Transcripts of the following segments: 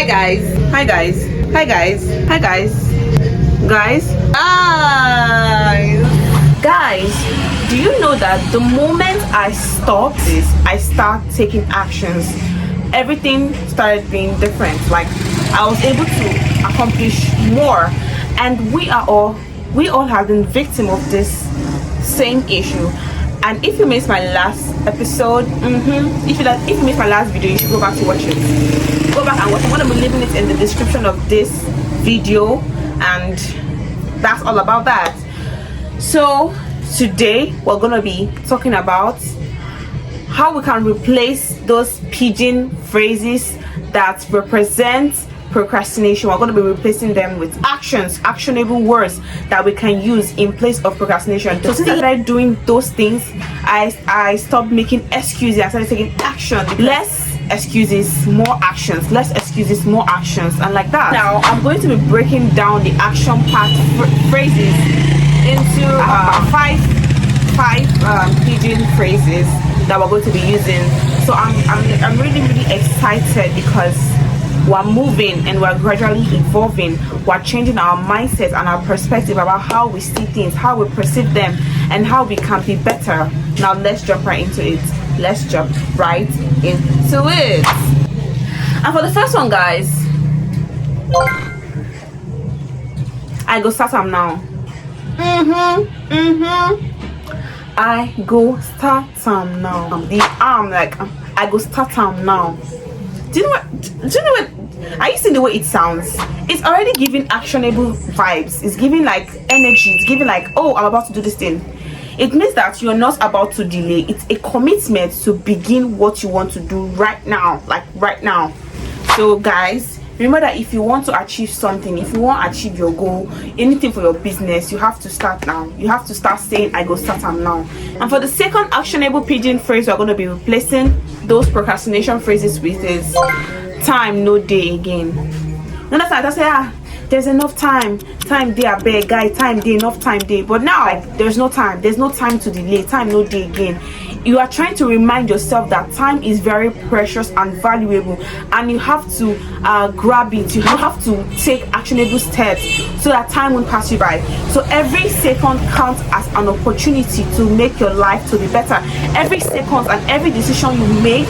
guys. Hi guys. Hi guys. Hi guys. Guys. Guys, do you know that the moment I start taking actions, everything started being different. Like I was able to accomplish more, and we all have been victim of this same issue. And if you missed my last episode, if you missed my last video, you should go back to watch it. Go back and watch it. I'm going to be leaving it in the description of this video, and that's all about that. So today we're going to be talking about how we can replace those pidgin phrases that represent procrastination. We're going to be replacing them with actionable words that we can use in place of procrastination. So since I started doing those things, I stopped making excuses. I started taking action. Less excuses, more actions. Less excuses, more actions, and like that. Now I'm going to be breaking down the action-packed phrases into five pidgin phrases that we're going to be using. So I'm really excited because we're moving and we're gradually evolving. We're changing our mindset and our perspective about how we see things, how we perceive them, and how we can be better. Now let's jump right into it. Let's jump right into it. And for the first one, guys, I go start them now. I go start them now. The arm, like I go start them now. Do you know what? Are you seeing the way it sounds? It's already giving actionable vibes. It's giving like energy. It's giving like, oh, I'm about to do this thing. It means that you're not about to delay. It's a commitment to begin what you want to do right now, like right now. So guys, remember that if you want to achieve something, if you want to achieve your goal, anything for your business, you have to start now. You have to start saying, I go start them now. And for the second actionable pidgin phrase, we're going to be replacing those procrastination phrases with is time no day again. You understand? I say, there's enough time day, I beg, guy, time day, enough time day. But now, like, there's no time to delay, time no day again. You are trying to remind yourself that time is very precious and valuable, and you have to grab it. You have to take actionable steps so that time won't pass you by. So every second counts as an opportunity to make your life to be better. Every second and every decision you make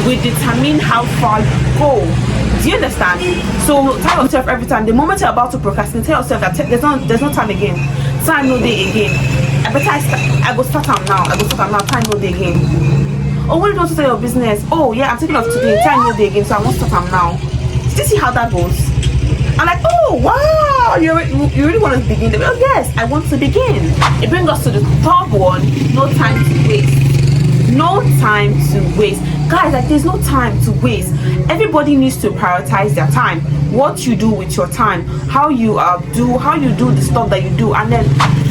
will determine how far you go. Do you understand? So tell yourself every time, the moment you're about to procrastinate, tell yourself that there's no time again, time no day again. I go start them now. I go start them now. Time no day again. Oh, when you want to start your business? Oh yeah, I'm thinking of today. Time no day again, so I won't start them now. Did you see how that goes? I'm like, oh wow, you really want to begin? Oh yes, I want to begin. It brings us to the third one. No time to waste. No time to waste, guys. Like there's no time to waste. Everybody needs to prioritize their time. What you do with your time, how you do the stuff that you do, and then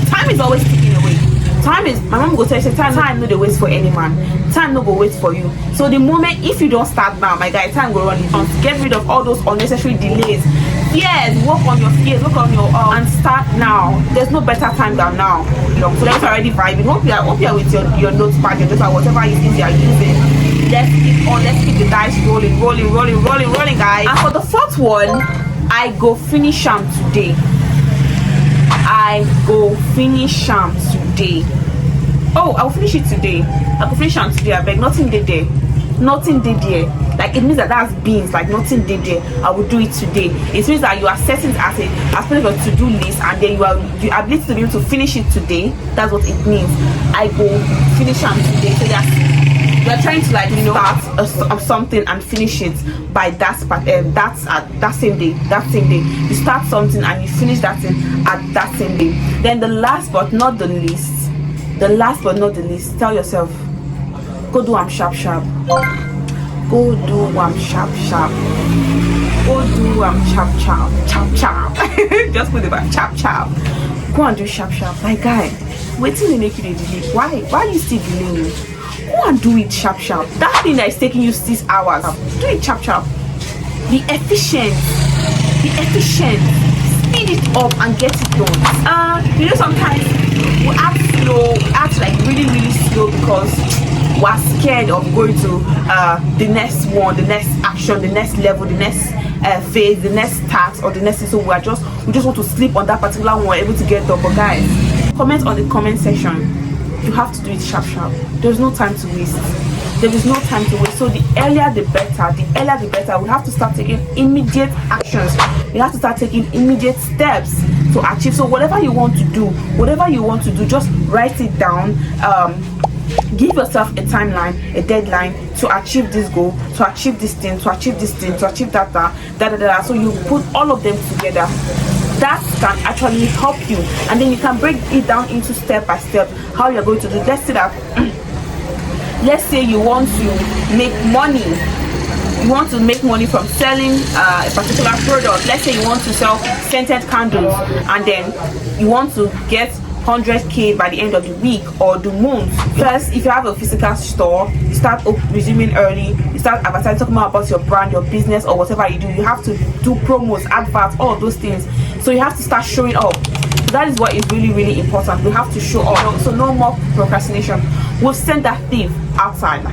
time is always ticking away. Time is, my mom go tell you, time no dey waste for any man. Time no go wait for you. So the moment, if you don't start now, my guy, time go run in front. Get rid of all those unnecessary delays. Fears, work on your fears, work on your and start now. There's no better time than now. So that's already vibing. Hope you're with your notepad, your notepad, whatever it is you are using. Let's keep the dice rolling, guys. And for the fourth one, I go finish them today. I go finish them today. Oh, I'll finish it today. I go finish them today. I beg, nothing did there. Nothing did there. Like it means that's beans. Like nothing did there. I will do it today. It means that you are setting it as part of your to-do list, and then you ability to be able to finish it today. That's what it means. I go finish them today. So you're trying to start something and finish it by that same day. You start something and you finish that thing at that same day. Then the last but not the least, tell yourself, go do am sharp. Go do am sharp. Go do am chap. Just put it back, chap. Go and do sharp. My guy, waiting to make you delay. Why are you still delaying? Go and do it sharp. That thing that is taking you 6 hours, do it sharp. Be efficient. Speed it up and get it done. Sometimes we act slow, like really slow because we're scared of going to the next one, the next action, the next level, the next phase, the next task, or the next thing. So we just want to sleep on that particular one, we're able to get done. But guys, comment on the comment section. You have to do it sharp. There's no time to waste. There is no time to waste. So the earlier the better. The earlier the better. We have to start taking immediate actions. We have to start taking immediate steps to achieve. So whatever you want to do, just write it down. Give yourself a timeline, a deadline to achieve this goal, to achieve this thing, to achieve this thing, to achieve that. So you put all of them together. That can actually help you, and then you can break it down into step by step how you're going to do. Let's say that let's say you want to make money. You want to make money from selling a particular product. Let's say you want to sell scented candles, and then you want to get 100k by the end of the week or the month. First, if you have a physical store, you start resuming early, you start advertising, talking about your brand, your business, or whatever you do. You have to do promos, adverts, all of those things. So you have to start showing up. That is what is really important. We have to show up. So no more procrastination. We'll send that thief outside.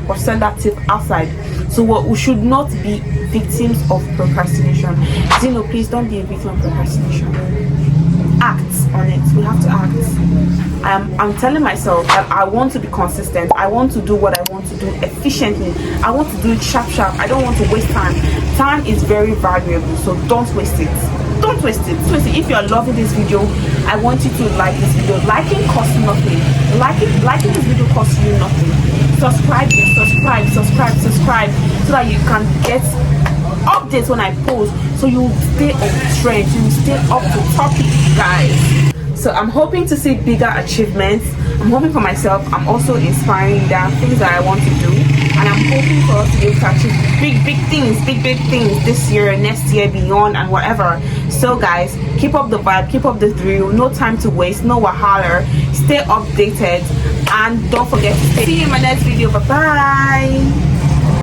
So we should not be victims of procrastination. Zeno, please don't be a victim of procrastination. Act on it. We have to act. I'm telling myself that I want to be consistent. I want to do what I want to do efficiently. I want to do it sharp. I don't want to waste time. Time is very valuable, so don't waste it. Don't waste it. If you are loving this video, I want you to like this video. Liking costs nothing. Liking this video costs you nothing. Subscribe, so that you can get updates when I post, so you stay on trend, you stay up to topic, guys. So I'm hoping to see bigger achievements. I'm hoping for myself. I'm also inspiring that things that I want to do, and I'm hoping for us to be able to achieve big things this year, next year, beyond, and whatever. So guys, keep up the vibe, keep up the thrill. No time to waste, no wahala. Stay updated, and don't forget to see you in my next video. Bye bye.